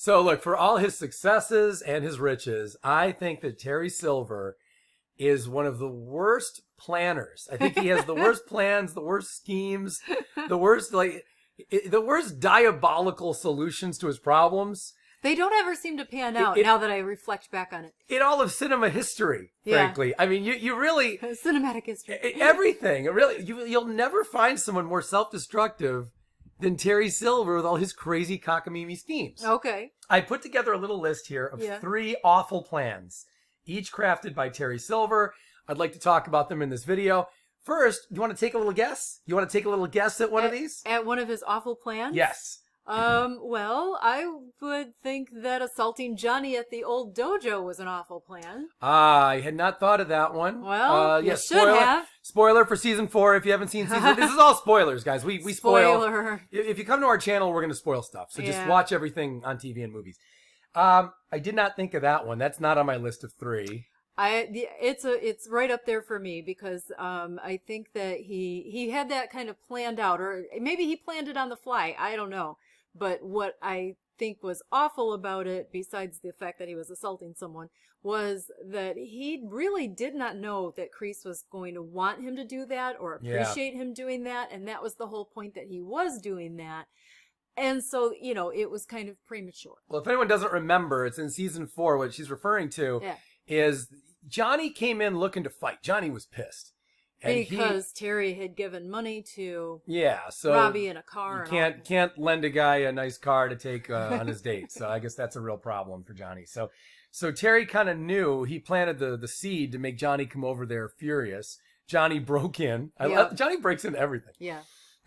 So look, for all his successes and his riches, I think that Terry Silver is one of the worst planners. I think he has the worst plans, the worst schemes, the worst diabolical solutions to his problems. They don't ever seem to pan out now that I reflect back on it. In all of cinema history, frankly. I mean, you really... Cinematic history. Everything. You'll never find someone more self-destructive than Terry Silver with all his crazy cockamamie schemes. Okay. I put together a little list here of 3 awful plans, each crafted by Terry Silver. I'd like to talk about them in this video. First, you want to take a little guess? You want to take a little guess at one of these? At one of his awful plans? Yes. Well, I would think that assaulting Johnny at the old dojo was an awful plan. I had not thought of that one. Well, you should have. Spoiler for season 4 if you haven't seen season. This is all spoilers, guys. We spoil. Spoiler. If you come to our channel, we're going to spoil stuff. So just watch everything on TV and movies. I did not think of that one. That's not on my list of 3. It's right up there for me because I think that he had that kind of planned out, or maybe he planned it on the fly. I don't know. But what I think was awful about it, besides the fact that he was assaulting someone, was that he really did not know that Kreese was going to want him to do that or appreciate him doing that. And that was the whole point, that he was doing that. And so, it was kind of premature. Well, if anyone doesn't remember, it's in season 4. What she's referring to is Johnny came in looking to fight. Johnny was pissed. Because Terry had given money to so Robbie in a car. You can't lend a guy a nice car to take on his date. So I guess that's a real problem for Johnny. So Terry kind of knew. He planted the seed to make Johnny come over there furious. Johnny broke in. Johnny breaks into everything. Yeah.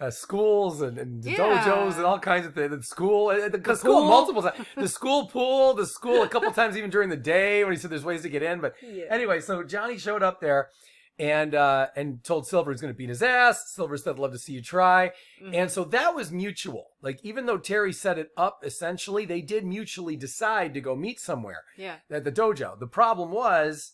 Schools and dojos and all kinds of things. The school multiple times. The school pool, the school a couple times even during the day when he said there's ways to get in. But anyway, so Johnny showed up there. And told Silver he's going to beat his ass. Silver said, "I'd love to see you try." Mm-hmm. And so that was mutual. Like, even though Terry set it up, essentially, they did mutually decide to go meet somewhere. At the dojo. The problem was,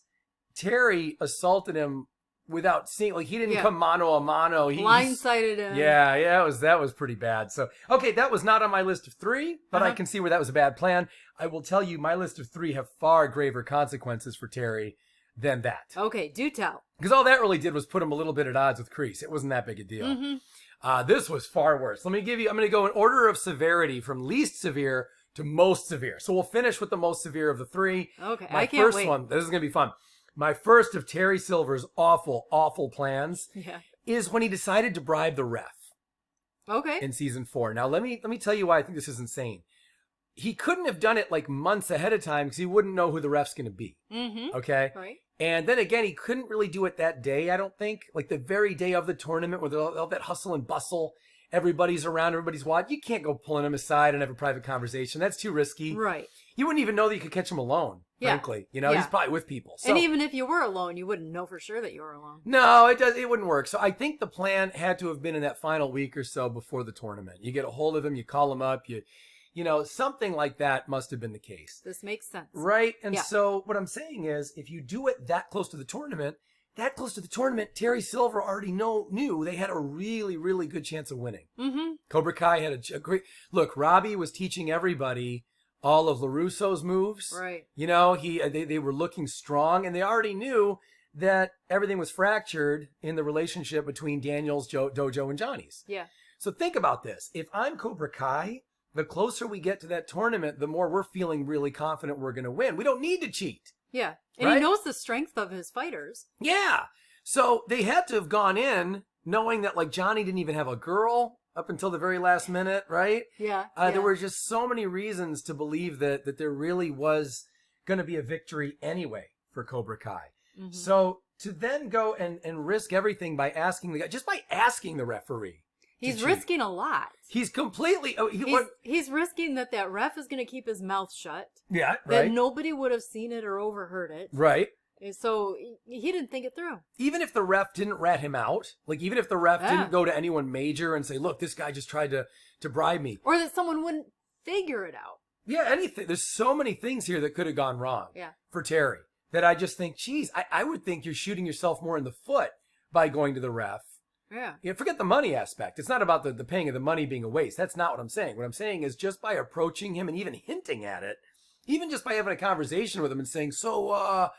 Terry assaulted him without seeing, like, he didn't come mano a mano. He blindsided him. That was pretty bad. So, okay, that was not on my list of 3, but I can see where that was a bad plan. I will tell you, my list of 3 have far graver consequences for Terry than that. Okay, do tell. Because all that really did was put him a little bit at odds with Kreese. It wasn't that big a deal. Mm-hmm. This was far worse. I'm going to go in order of severity from least severe to most severe. So we'll finish with the most severe of the 3. Okay, I can't wait. One, this is going to be fun. My first of Terry Silver's awful, awful plans is when he decided to bribe the ref. Okay. In season 4. Now, let me tell you why I think this is insane. He couldn't have done it like months ahead of time because he wouldn't know who the ref's going to be. Mm-hmm. Okay? Right. And then again, he couldn't really do it that day, I don't think. Like the very day of the tournament where all that hustle and bustle, everybody's around, everybody's watching. You can't go pulling him aside and have a private conversation. That's too risky. Right. You wouldn't even know that you could catch him alone, frankly. He's probably with people. So, and even if you were alone, you wouldn't know for sure that you were alone. No, it wouldn't work. So I think the plan had to have been in that final week or so before the tournament. You get a hold of him, you call him up, something like that must have been the case. This makes sense. Right? And so what I'm saying is, if you do it that close to the tournament, Terry Silver already knew they had a really, really good chance of winning. Mm-hmm. Cobra Kai had a great... Look, Robbie was teaching everybody all of LaRusso's moves. Right. They were looking strong, and they already knew that everything was fractured in the relationship between Daniel's dojo and Johnny's. Yeah. So think about this. If I'm Cobra Kai... The closer we get to that tournament, the more we're feeling really confident we're going to win. We don't need to cheat. Yeah. And he knows the strength of his fighters. Yeah. So they had to have gone in knowing that, like, Johnny didn't even have a girl up until the very last minute, right? Yeah. There were just so many reasons to believe that there really was going to be a victory anyway for Cobra Kai. Mm-hmm. So to then go and risk everything by asking the guy, just by asking the referee. He's risking a lot. He's completely... He's risking that ref is going to keep his mouth shut. Yeah, right. That nobody would have seen it or overheard it. Right. So he didn't think it through. Even if the ref didn't rat him out, like even if the ref didn't go to anyone major and say, look, this guy just tried to bribe me. Or that someone wouldn't figure it out. Yeah, anything. There's so many things here that could have gone wrong for Terry that I just think, geez, I would think you're shooting yourself more in the foot by going to the ref Yeah. You know, forget the money aspect. It's not about the paying of the money being a waste. That's not what I'm saying. What I'm saying is just by approaching him and even hinting at it, even just by having a conversation with him and saying, so,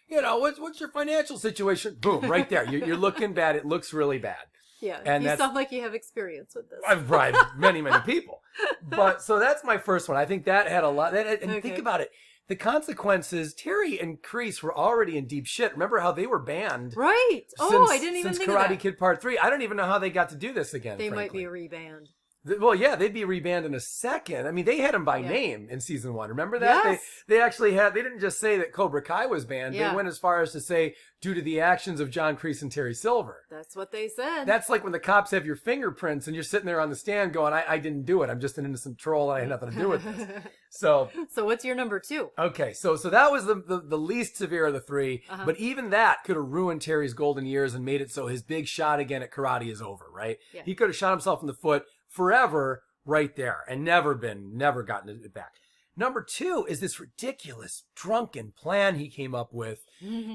you know, what's your financial situation? Boom, right there. You're looking bad. It looks really bad. Yeah, and you sound like you have experience with this. I've bribed many people. But so that's my first one. I think that had a lot. And think about it. The consequences, Terry and Kreese were already in deep shit. Remember how they were banned? Right. I didn't even think of that. Since Karate Kid Part 3. I don't even know how they got to do this again, They frankly. might be rebanned. Well, yeah, they'd be rebanned in a second. I mean, they had him by name in season 1. Remember that? Yes. They actually had, they didn't just say that Cobra Kai was banned. Yeah. They went as far as to say, due to the actions of John Kreese and Terry Silver. That's what they said. That's like when the cops have your fingerprints and you're sitting there on the stand going, I didn't do it. I'm just an innocent troll and I had nothing to do with this. So what's your number 2? Okay, so that was the least severe of the 3, but even that could have ruined Terry's golden years and made it so his big shot again at karate is over, right? Yeah. He could have shot himself in the foot forever right there and never gotten it back. Number 2 is this ridiculous drunken plan he came up with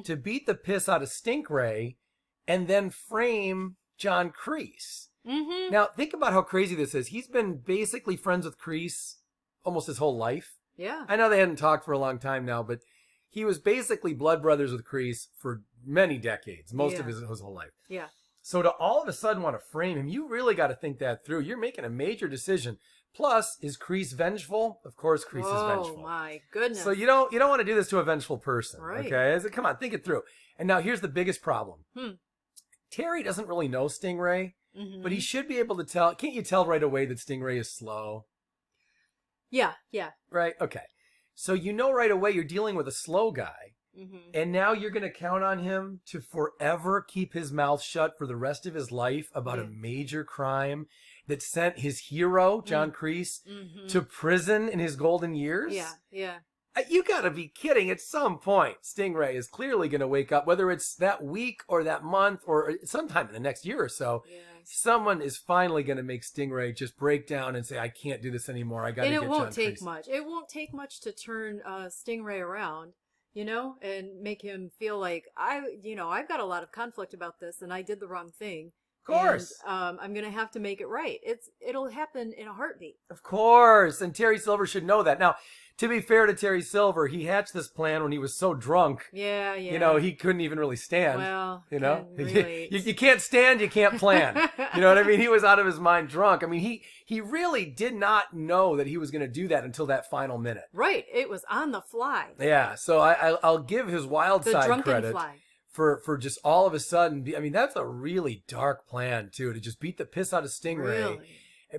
to beat the piss out of Stingray and then frame John Kreese. Mm-hmm. Now, think about how crazy this is. He's been basically friends with Kreese almost his whole life. Yeah. I know they hadn't talked for a long time now, but he was basically blood brothers with Kreese for many decades, most of his whole life. Yeah. So to all of a sudden want to frame him, you really got to think that through. You're making a major decision. Plus, is Kreese vengeful? Of course Kreese is vengeful. Oh my goodness. So you don't want to do this to a vengeful person, right. Okay? Come on, think it through. And now here's the biggest problem. Terry doesn't really know Stingray, but he should be able to tell. Can't you tell right away that Stingray is slow? Yeah. Right? Okay. So you know right away you're dealing with a slow guy. And now you're going to count on him to forever keep his mouth shut for the rest of his life about a major crime that sent his hero, John Kreese, to prison in his golden years? Yeah. You got to be kidding. At some point, Stingray is clearly going to wake up, whether it's that week or that month or sometime in the next year or so. Yes. Someone is finally going to make Stingray just break down and say, I can't do this anymore. I got to get John Kreese. And it won't take much. It won't take much to turn Stingray around. You know, and make him feel like I've got a lot of conflict about this and I did the wrong thing. Of course. And, I'm going to have to make it right. It'll happen in a heartbeat. Of course. And Terry Silver should know that. Now, to be fair to Terry Silver, he hatched this plan when he was so drunk. Yeah. You know, he couldn't even really stand. Well, you know, you can't stand, you can't plan. You know what I mean? He was out of his mind drunk. I mean, he really did not know that he was going to do that until that final minute. Right. It was on the fly. Yeah. So I'll give his wild side drunken credit fly. For just all of a sudden. I mean, that's a really dark plan too, to just beat the piss out of Stingray, really?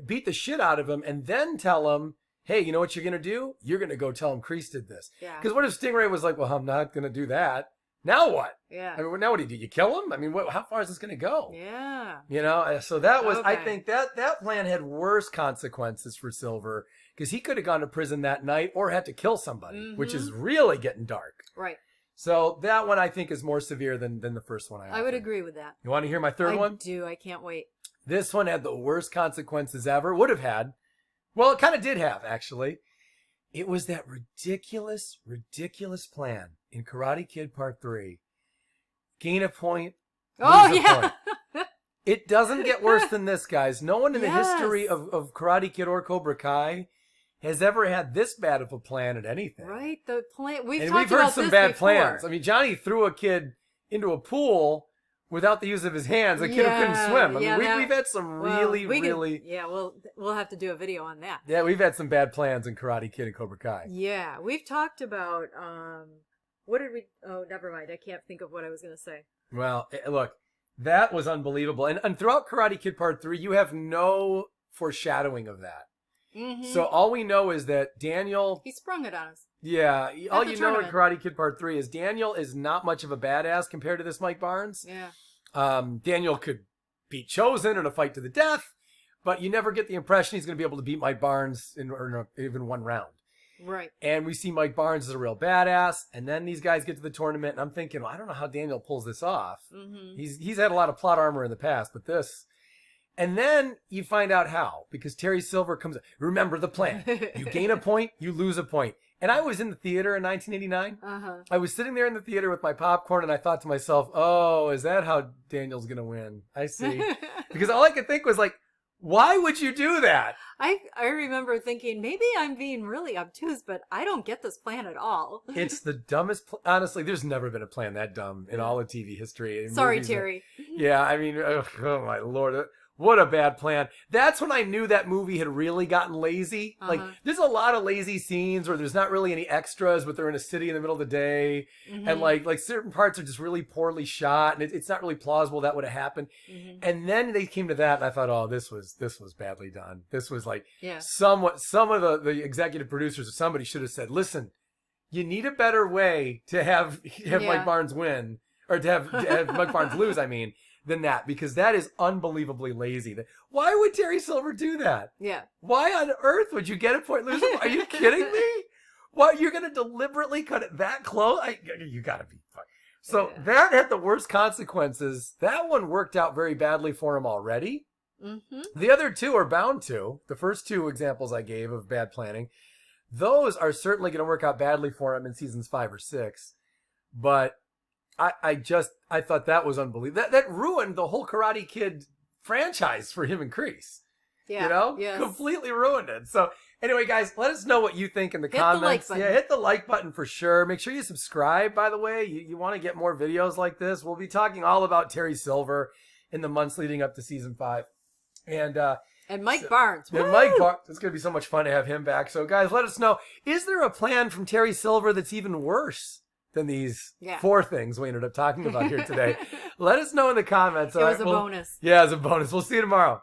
Beat the shit out of him, and then tell him, hey, you know what you're going to do? You're going to go tell him Kreese did this. Yeah. Because what if Stingray was like, well, I'm not going to do that. Now what? Yeah. I mean, now what do you do? You kill him? I mean, how far is this going to go? Yeah. You know, so that was, okay. I think that plan had worse consequences for Silver because he could have gone to prison that night or had to kill somebody, which is really getting dark. Right. So that one I think is more severe than the first one I would agree with that. You want to hear my third one? I do. I can't wait. This one had the worst consequences ever. Would have had. Well, it kind of did have, actually. It was that ridiculous plan in Karate Kid Part 3. Gain a point. Oh, lose a yeah. point. It doesn't get worse than this, guys. No one in the history of Karate Kid or Cobra Kai has ever had this bad of a plan at anything. Right? The plan. We've heard about some this bad before. plans. I mean, Johnny threw a kid into a pool without the use of his hands. The kid who couldn't swim. I mean, we've had some really... Yeah, we'll have to do a video on that. Yeah, we've had some bad plans in Karate Kid and Cobra Kai. Yeah, we've talked about... what did we... Oh, never mind. I can't think of what I was going to say. Well, look, that was unbelievable. And throughout Karate Kid Part 3, you have no foreshadowing of that. Mm-hmm. So all we know is that Daniel... He sprung it on us. Yeah, all you know in Karate Kid Part 3 is Daniel is not much of a badass compared to this Mike Barnes. Yeah. Daniel could beat Chosen in a fight to the death, but you never get the impression he's going to be able to beat Mike Barnes in even one round. Right. And we see Mike Barnes as a real badass, and then these guys get to the tournament, and I'm thinking, well, I don't know how Daniel pulls this off. Mm-hmm. He's had a lot of plot armor in the past, but this... And then you find out how, because Terry Silver comes. Remember the plan. You gain a point, you lose a point. And I was in the theater in 1989. I was sitting there in the theater with my popcorn, and I thought to myself, oh, is that how Daniel's going to win? I see. Because all I could think was like, why would you do that? I remember thinking, maybe I'm being really obtuse, but I don't get this plan at all. It's the dumbest. Honestly, there's never been a plan that dumb in all of TV history. Sorry, Terry. Yeah, I mean, oh my Lord. What a bad plan. That's when I knew that movie had really gotten lazy. Like, there's a lot of lazy scenes where there's not really any extras, but they're in a city in the middle of the day. And like certain parts are just really poorly shot, and it's not really plausible that would have happened. And then they came to that, and I thought, oh, this was badly done. This was like some of the executive producers or somebody should have said, listen, you need a better way to have Mike Barnes win, or to have Mike Barnes lose, I mean, than that, because that is unbelievably lazy. Why would Terry Silver do that? Yeah. Why on earth would you get a point, lose it? Are you kidding me? What, you're going to deliberately cut it that close? You got to be fun. So that had the worst consequences. That one worked out very badly for him already. The other two are bound to. The first two examples I gave of bad planning, those are certainly going to work out badly for him in seasons 5 or 6. But I thought that was unbelievable. That ruined the whole Karate Kid franchise for him and Kreese. Yeah. You know? Yes. Completely ruined it. So anyway, guys, let us know what you think in the comments. Hit the like button for sure. Make sure you subscribe, by the way. You want to get more videos like this. We'll be talking all about Terry Silver in the months leading up to season 5. And Mike Barnes. And Mike Barnes. It's going to be so much fun to have him back. So guys, let us know. Is there a plan from Terry Silver that's even worse than these 4 things we ended up talking about here today? Let us know in the comments. It was a bonus. Yeah, it was a bonus. We'll see you tomorrow.